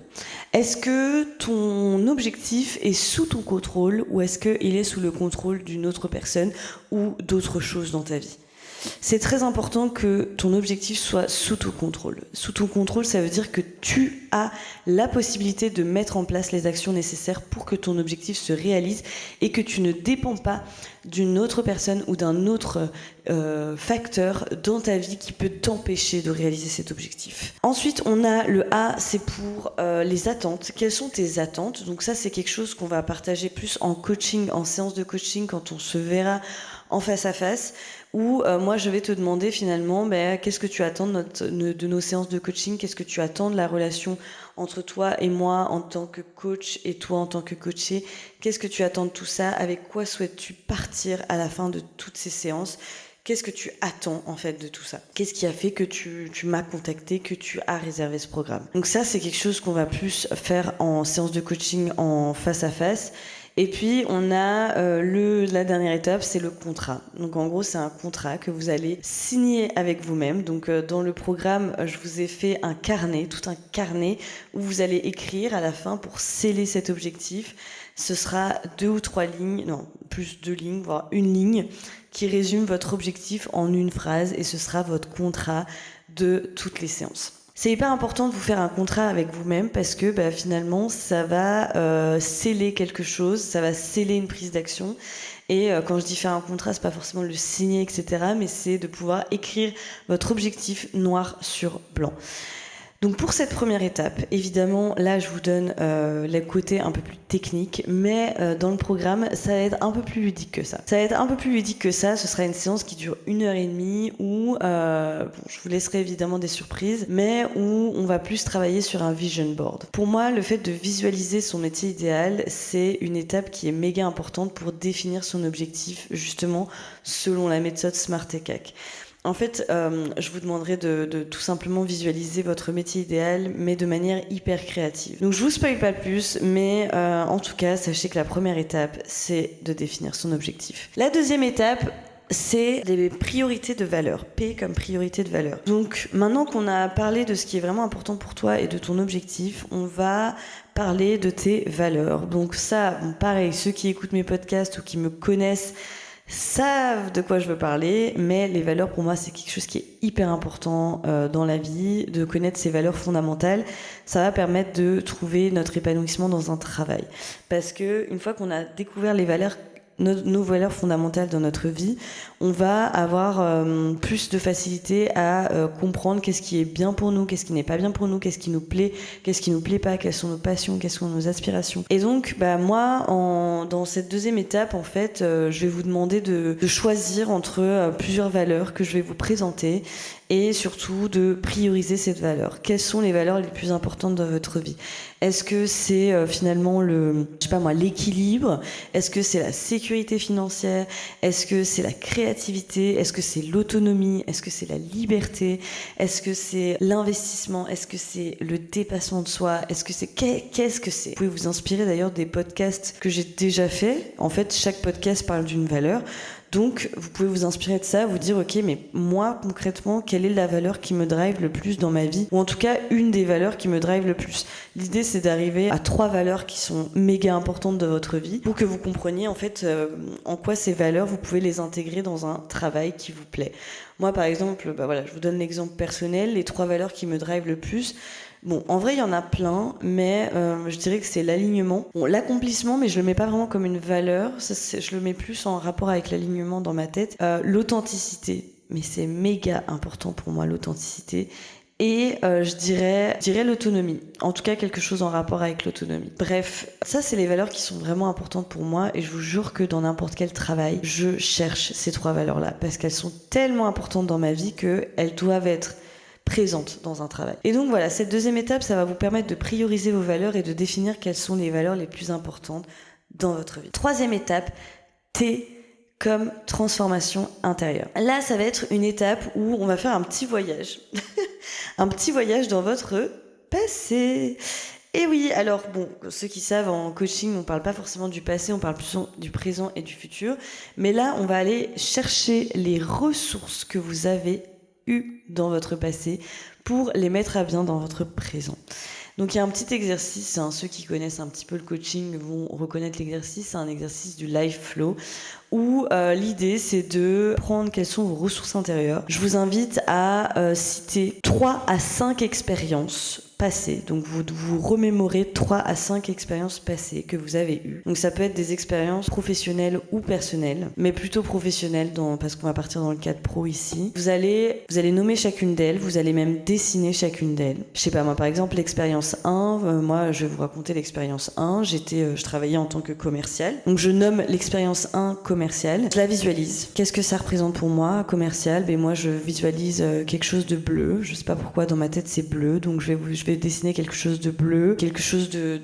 Est-ce que ton objectif est sous ton contrôle ou est-ce qu'il est sous le contrôle d'une autre personne ou d'autres choses dans ta vie? C'est très important que ton objectif soit sous ton contrôle. Sous ton contrôle, ça veut dire que tu as la possibilité de mettre en place les actions nécessaires pour que ton objectif se réalise et que tu ne dépends pas d'une autre personne ou d'un autre facteur dans ta vie qui peut t'empêcher de réaliser cet objectif. Ensuite, on a le A, c'est pour les attentes. Quelles sont tes attentes? Donc ça, c'est quelque chose qu'on va partager plus en coaching, en séance de coaching, quand on se verra en face à face, où moi je vais te demander finalement qu'est-ce que tu attends de nos séances de coaching, qu'est-ce que tu attends de la relation entre toi et moi en tant que coach et toi en tant que coaché, qu'est-ce que tu attends de tout ça, avec quoi souhaites-tu partir à la fin de toutes ces séances, qu'est-ce que tu attends en fait de tout ça, qu'est-ce qui a fait que tu m'as contacté, que tu as réservé ce programme. Donc ça, c'est quelque chose qu'on va plus faire en séance de coaching en face à face. Et puis, on a la dernière étape, c'est le contrat. Donc, en gros, c'est un contrat que vous allez signer avec vous-même. Donc, dans le programme, je vous ai fait un carnet, tout un carnet, où vous allez écrire à la fin pour sceller cet objectif. Ce sera 2 ou 3 lignes, non, plus 2 lignes, voire 1 ligne, qui résume votre objectif en une phrase. Et ce sera votre contrat de toutes les séances. C'est hyper important de vous faire un contrat avec vous-même parce que finalement, ça va sceller quelque chose, ça va sceller une prise d'action. Et quand je dis faire un contrat, c'est pas forcément le signer, etc., mais c'est de pouvoir écrire votre objectif noir sur blanc. Donc pour cette première étape, évidemment, là je vous donne le côté un peu plus technique, mais dans le programme, ça va être un peu plus ludique que ça. Ça va être un peu plus ludique que ça, ce sera une séance qui dure 1h30 où, je vous laisserai évidemment des surprises, mais où on va plus travailler sur un vision board. Pour moi, le fait de visualiser son métier idéal, c'est une étape qui est méga importante pour définir son objectif, justement, selon la méthode Smart ECAC. En fait, je vous demanderai de tout simplement visualiser votre métier idéal, mais de manière hyper créative. Donc je vous spoil pas plus, mais en tout cas, sachez que la première étape, c'est de définir son objectif. La deuxième étape, c'est les priorités de valeur. P comme priorité de valeur. Donc maintenant qu'on a parlé de ce qui est vraiment important pour toi et de ton objectif, on va parler de tes valeurs. Donc ça, pareil, ceux qui écoutent mes podcasts ou qui me connaissent savent de quoi je veux parler, mais les valeurs, pour moi, c'est quelque chose qui est hyper important dans la vie, de connaître ses valeurs fondamentales. Ça va permettre de trouver notre épanouissement dans un travail. Parce que une fois qu'on a découvert les valeurs, nos valeurs fondamentales dans notre vie, on va avoir plus de facilité à comprendre qu'est-ce qui est bien pour nous, qu'est-ce qui n'est pas bien pour nous, qu'est-ce qui nous plaît pas, quelles sont nos passions, quelles sont nos aspirations. Et donc, moi, dans cette deuxième étape, en fait, je vais vous demander de choisir entre plusieurs valeurs que je vais vous présenter et surtout de prioriser cette valeur. Quelles sont les valeurs les plus importantes dans votre vie? Est-ce que c'est finalement l'équilibre? Est-ce que c'est la sécurité financière? Est-ce que c'est la créativité? Est-ce que c'est l'autonomie? Est-ce que c'est la liberté? Est-ce que c'est l'investissement? Est-ce que c'est le dépassement de soi? Est-ce que c'est qu'est-ce que c'est? Vous pouvez vous inspirer d'ailleurs des podcasts que j'ai déjà fait. En fait, chaque podcast parle d'une valeur. Donc, vous pouvez vous inspirer de ça, vous dire, ok, mais moi, concrètement, quelle est la valeur qui me drive le plus dans ma vie? Ou en tout cas, une des valeurs qui me drive le plus. L'idée, c'est d'arriver à 3 valeurs qui sont méga importantes dans votre vie pour que vous compreniez, en fait, en quoi ces valeurs, vous pouvez les intégrer dans un travail qui vous plaît. Moi, par exemple, je vous donne l'exemple personnel. Les 3 valeurs qui me drivent le plus, Bon, en vrai, il y en a plein, mais je dirais que c'est l'alignement. Bon, l'accomplissement, mais je le mets pas vraiment comme une valeur. Je le mets plus en rapport avec l'alignement dans ma tête. L'authenticité, mais c'est méga important pour moi, l'authenticité. Et je dirais l'autonomie. En tout cas, quelque chose en rapport avec l'autonomie. Bref, ça, c'est les valeurs qui sont vraiment importantes pour moi. Et je vous jure que dans n'importe quel travail, je cherche ces 3 valeurs-là. Parce qu'elles sont tellement importantes dans ma vie qu'elles doivent être présentes dans un travail. Et donc voilà, cette deuxième étape, ça va vous permettre de prioriser vos valeurs et de définir quelles sont les valeurs les plus importantes dans votre vie. Troisième étape, T comme transformation intérieure. Là, ça va être une étape où on va faire un petit voyage. Un petit voyage dans votre passé. Et oui, alors bon, ceux qui savent, en coaching, on parle pas forcément du passé, on parle plus du présent et du futur. Mais là, on va aller chercher les ressources que vous avez eues dans votre passé pour les mettre à bien dans votre présent. Donc il y a un petit exercice, hein, ceux qui connaissent un petit peu le coaching vont reconnaître l'exercice, c'est un exercice du life flow où l'idée c'est de prendre quelles sont vos ressources intérieures. Je vous invite à citer 3 à 5 expériences passées. Donc vous remémorez 3 à 5 expériences passées que vous avez eues. Donc ça peut être des expériences professionnelles ou personnelles, mais plutôt professionnelles parce qu'on va partir dans le cadre pro ici. Vous allez nommer chacune d'elles, vous allez même dessiner chacune d'elles. Je sais pas, moi par exemple l'expérience 1, moi je vais vous raconter l'expérience 1, je travaillais en tant que commercial. Donc je nomme l'expérience 1 commerciale, je la visualise. Qu'est-ce que ça représente pour moi, commercial? Ben moi je visualise quelque chose de bleu, je sais pas pourquoi dans ma tête c'est bleu, donc je vais dessiner quelque chose de bleu, quelque chose de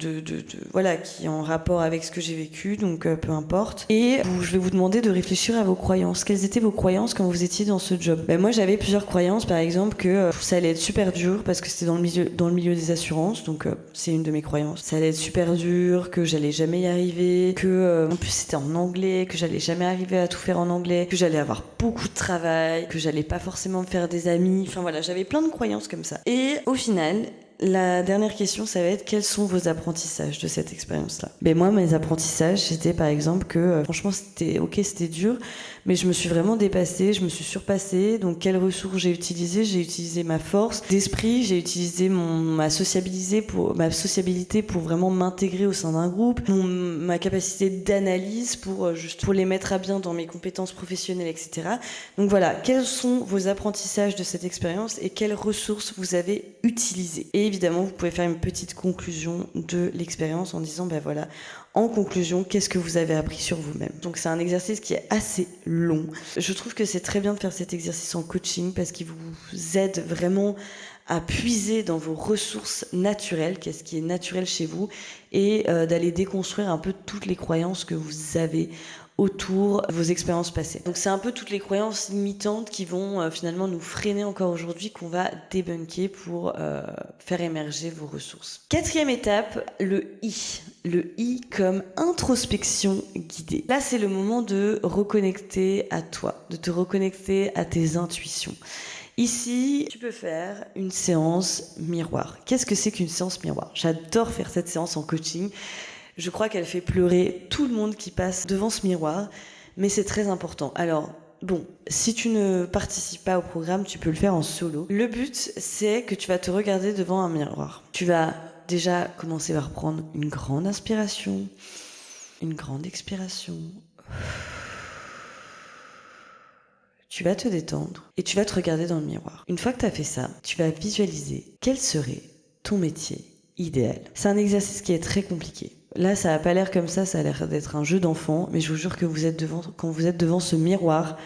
voilà, qui est en rapport avec ce que j'ai vécu, donc peu importe. Et je vais vous demander de réfléchir à vos croyances. Quelles étaient vos croyances quand vous étiez dans ce job? Ben moi j'avais plusieurs croyances, par exemple que ça allait être super dur parce que c'était dans le milieu des assurances, donc c'est une de mes croyances. Ça allait être super dur, que j'allais jamais y arriver, que en plus c'était en anglais, que j'allais jamais arriver à tout faire en anglais, que j'allais avoir beaucoup de travail, que j'allais pas forcément me faire des amis. Enfin voilà, j'avais plein de croyances comme ça. Et au final, la dernière question, ça va être quels sont vos apprentissages de cette expérience-là? Ben moi, mes apprentissages, c'était par exemple que franchement, c'était dur, mais je me suis vraiment dépassée, je me suis surpassée. Donc, quelles ressources j'ai utilisées? J'ai utilisé ma force d'esprit, j'ai utilisé ma sociabilité pour vraiment m'intégrer au sein d'un groupe, ma capacité d'analyse pour les mettre à bien dans mes compétences professionnelles, etc. Donc voilà, quels sont vos apprentissages de cette expérience et quelles ressources vous avez utilisées? Et évidemment, vous pouvez faire une petite conclusion de l'expérience en disant, ben voilà, en conclusion, qu'est-ce que vous avez appris sur vous-même? Donc c'est un exercice qui est assez long. Je trouve que c'est très bien de faire cet exercice en coaching parce qu'il vous aide vraiment à puiser dans vos ressources naturelles, qu'est-ce qui est naturel chez vous, et d'aller déconstruire un peu toutes les croyances que vous avez autour de vos expériences passées. Donc c'est un peu toutes les croyances limitantes qui vont finalement nous freiner encore aujourd'hui qu'on va débunker pour faire émerger vos ressources. Quatrième étape, le I. Le I comme introspection guidée. Là, c'est le moment de reconnecter à toi, de te reconnecter à tes intuitions. Ici, tu peux faire une séance miroir. Qu'est-ce que c'est qu'une séance miroir? J'adore faire cette séance en coaching. Je crois qu'elle fait pleurer tout le monde qui passe devant ce miroir, mais c'est très important. Alors, bon, si tu ne participes pas au programme, tu peux le faire en solo. Le but, c'est que tu vas te regarder devant un miroir. Tu vas déjà commencer par prendre une grande inspiration, une grande expiration. Tu vas te détendre et tu vas te regarder dans le miroir. Une fois que tu as fait ça, tu vas visualiser quel serait ton métier idéal. C'est un exercice qui est très compliqué. Là, ça n'a pas l'air comme ça a l'air d'être un jeu d'enfant, mais je vous jure que quand vous êtes devant ce miroir,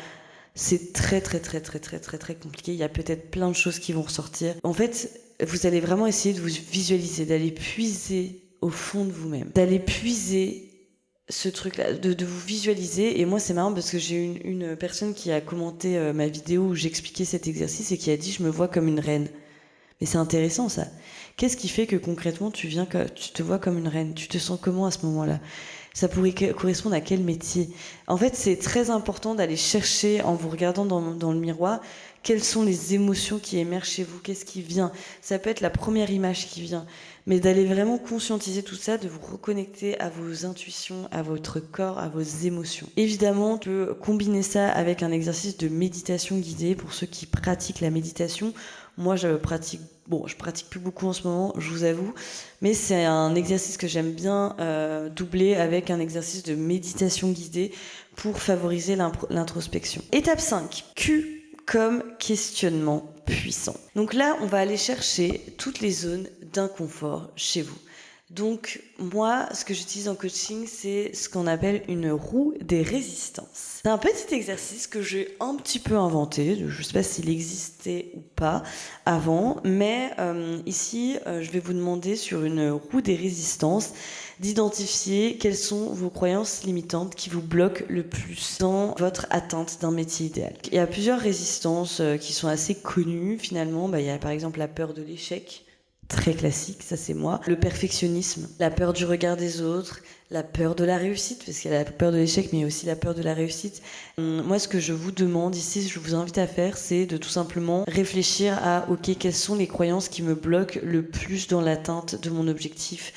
c'est très très très très très très très compliqué. Il y a peut-être plein de choses qui vont ressortir. En fait, vous allez vraiment essayer de vous visualiser, d'aller puiser au fond de vous-même, d'aller puiser ce truc-là, de vous visualiser. Et moi, c'est marrant parce que j'ai une personne qui a commenté ma vidéo où j'expliquais cet exercice et qui a dit « Je me vois comme une reine ». Mais c'est intéressant, ça. Qu'est-ce qui fait que concrètement, tu te vois comme une reine? Tu te sens comment à ce moment-là? Ça pourrait correspondre à quel métier? En fait, c'est très important d'aller chercher, en vous regardant dans le miroir, Quelles sont les émotions qui émergent chez vous? Qu'est-ce qui vient? Ça peut être la première image qui vient. Mais d'aller vraiment conscientiser tout ça, de vous reconnecter à vos intuitions, à votre corps, à vos émotions. Évidemment, tu peux combiner ça avec un exercice de méditation guidée pour ceux qui pratiquent la méditation. Moi, je pratique plus beaucoup en ce moment, je vous avoue, mais c'est un exercice que j'aime bien doubler avec un exercice de méditation guidée pour favoriser l'introspection. Étape 5, Q comme questionnement puissant. Donc là, on va aller chercher toutes les zones d'inconfort chez vous. Donc moi, ce que j'utilise en coaching, c'est ce qu'on appelle une roue des résistances. C'est un petit exercice que j'ai un petit peu inventé, je ne sais pas s'il existait ou pas avant, mais ici, je vais vous demander sur une roue des résistances d'identifier quelles sont vos croyances limitantes qui vous bloquent le plus dans votre atteinte d'un métier idéal. Il y a plusieurs résistances qui sont assez connues finalement. Il y a par exemple la peur de l'échec, très classique, ça c'est moi. Le perfectionnisme, la peur du regard des autres, la peur de la réussite, parce qu'il y a la peur de l'échec, mais aussi la peur de la réussite. Moi, ce que je vous demande ici, je vous invite à faire, c'est de tout simplement réfléchir à, ok, quelles sont les croyances qui me bloquent le plus dans l'atteinte de mon objectif.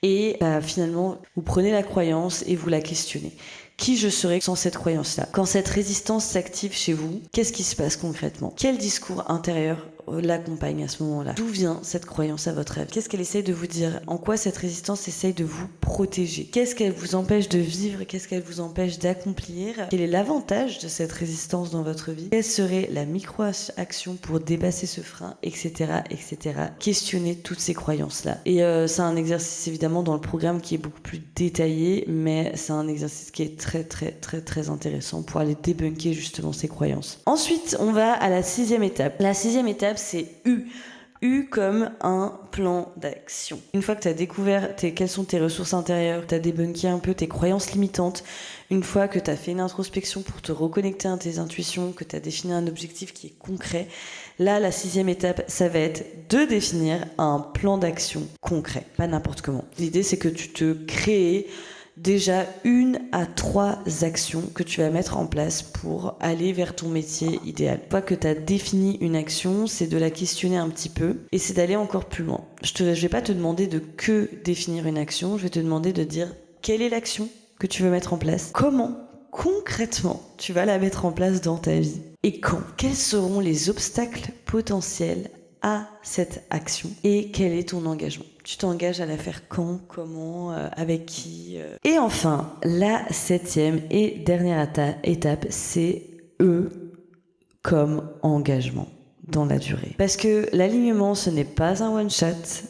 Et finalement, vous prenez la croyance et vous la questionnez. Qui je serais sans cette croyance-là? Quand cette résistance s'active chez vous, qu'est-ce qui se passe concrètement? Quel discours intérieur l'accompagne à ce moment-là? D'où vient cette croyance à votre avis? Qu'est-ce qu'elle essaye de vous dire? En quoi cette résistance essaye de vous protéger? Qu'est-ce qu'elle vous empêche de vivre? Qu'est-ce qu'elle vous empêche d'accomplir? Quel est l'avantage de cette résistance dans votre vie? Quelle serait la micro-action pour dépasser ce frein, etc., etc. Questionnez toutes ces croyances-là. Et c'est un exercice évidemment dans le programme qui est beaucoup plus détaillé, mais c'est un exercice qui est très très très très intéressant pour aller débunker justement ces croyances. Ensuite, on va à la 6e étape. La 6e étape, c'est U. U comme un plan d'action. Une fois que tu as découvert quelles sont tes ressources intérieures, tu as débunké un peu tes croyances limitantes, une fois que tu as fait une introspection pour te reconnecter à tes intuitions, que tu as défini un objectif qui est concret, là, la 6e étape, ça va être de définir un plan d'action concret, pas n'importe comment. L'idée, c'est que tu te crées déjà 1 à 3 actions que tu vas mettre en place pour aller vers ton métier idéal. Une fois que tu as défini une action, c'est de la questionner un petit peu et c'est d'aller encore plus loin. Je vais pas te demander de que définir une action, je vais te demander de dire quelle est l'action que tu veux mettre en place, comment concrètement tu vas la mettre en place dans ta vie et quand. Quels seront les obstacles potentiels à cette action et quel est ton engagement? Tu t'engages à la faire quand, comment, avec qui Et enfin, la 7e et dernière étape, c'est E comme engagement dans la durée. Parce que l'alignement, ce n'est pas un one-shot.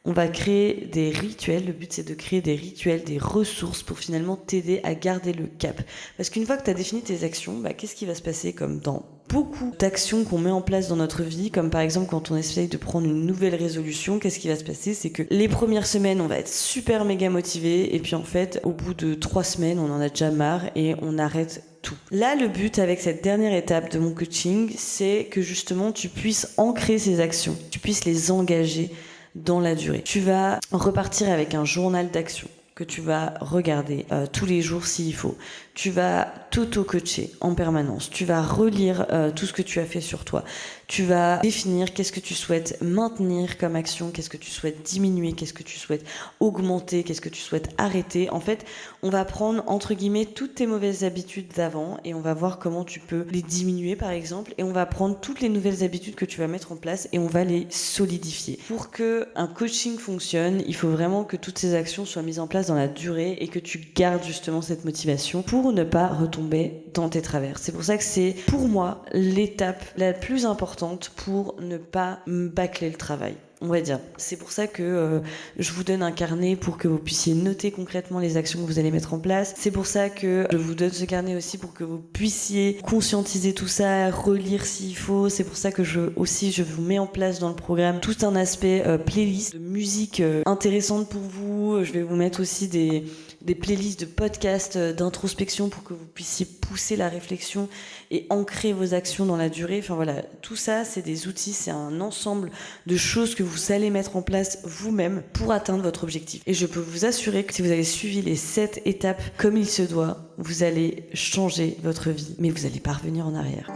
On va créer des rituels. Le but, c'est de créer des rituels, des ressources pour finalement t'aider à garder le cap. Parce qu'une fois que tu as défini tes actions, qu'est-ce qui va se passer comme dans beaucoup d'actions qu'on met en place dans notre vie, comme par exemple quand on essaye de prendre une nouvelle résolution, qu'est-ce qui va se passer? C'est que les premières semaines, on va être super méga motivé et puis en fait, au bout de 3 semaines, on en a déjà marre et on arrête tout. Là, le but avec cette dernière étape de mon coaching, c'est que justement, tu puisses ancrer ces actions, tu puisses les engager dans la durée. Tu vas repartir avec un journal d'action que tu vas regarder tous les jours s'il faut. Tu vas t'auto-coacher en permanence. Tu vas relire tout ce que tu as fait sur toi. Tu vas définir qu'est-ce que tu souhaites maintenir comme action, qu'est-ce que tu souhaites diminuer, qu'est-ce que tu souhaites augmenter, qu'est-ce que tu souhaites arrêter. En fait, on va prendre, entre guillemets, toutes tes mauvaises habitudes d'avant et on va voir comment tu peux les diminuer, par exemple. Et on va prendre toutes les nouvelles habitudes que tu vas mettre en place et on va les solidifier. Pour que un coaching fonctionne, il faut vraiment que toutes ces actions soient mises en place dans la durée et que tu gardes justement cette motivation pour ne pas retomber dans tes travers. C'est pour ça que c'est, pour moi, l'étape la plus importante pour ne pas bâcler le travail, on va dire. C'est pour ça que je vous donne un carnet pour que vous puissiez noter concrètement les actions que vous allez mettre en place. C'est pour ça que je vous donne ce carnet aussi pour que vous puissiez conscientiser tout ça, relire s'il faut. C'est pour ça que je vous mets en place dans le programme tout un aspect playlist de musique intéressante pour vous. Je vais vous mettre aussi des playlists de podcasts d'introspection pour que vous puissiez pousser la réflexion et ancrer vos actions dans la durée. Enfin voilà, tout ça, c'est des outils, c'est un ensemble de choses que vous allez mettre en place vous-même pour atteindre votre objectif. Et je peux vous assurer que si vous avez suivi les 7 étapes comme il se doit, vous allez changer votre vie, mais vous allez pas revenir en arrière.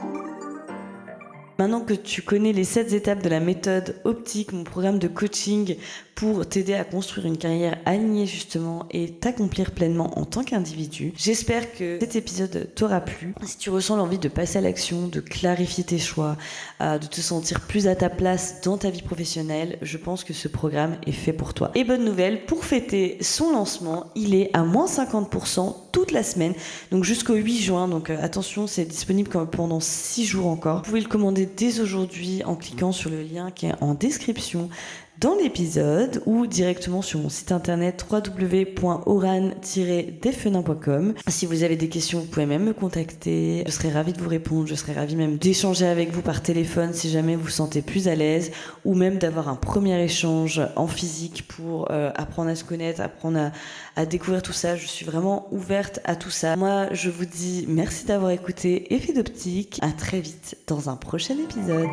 Maintenant que tu connais les 7 étapes de la méthode optique, mon programme de coaching pour t'aider à construire une carrière alignée justement et t'accomplir pleinement en tant qu'individu, j'espère que cet épisode t'aura plu. Si tu ressens l'envie de passer à l'action, de clarifier tes choix, de te sentir plus à ta place dans ta vie professionnelle, je pense que ce programme est fait pour toi. Et bonne nouvelle, pour fêter son lancement, il est à moins 50% toute la semaine, donc jusqu'au 8 juin. Donc attention, c'est disponible pendant 6 jours encore. Vous pouvez le commander dès aujourd'hui en cliquant sur le lien qui est en description dans l'épisode ou directement sur mon site internet www.oran-defenin.com. Si vous avez des questions, vous pouvez même me contacter. Je serai ravie de vous répondre. Je serai ravie même d'échanger avec vous par téléphone si jamais vous vous sentez plus à l'aise, ou même d'avoir un premier échange en physique pour apprendre à se connaître, apprendre à découvrir tout ça. Je suis vraiment ouverte à tout ça. Moi, je vous dis merci d'avoir écouté Effet d'optique. À très vite dans un prochain épisode.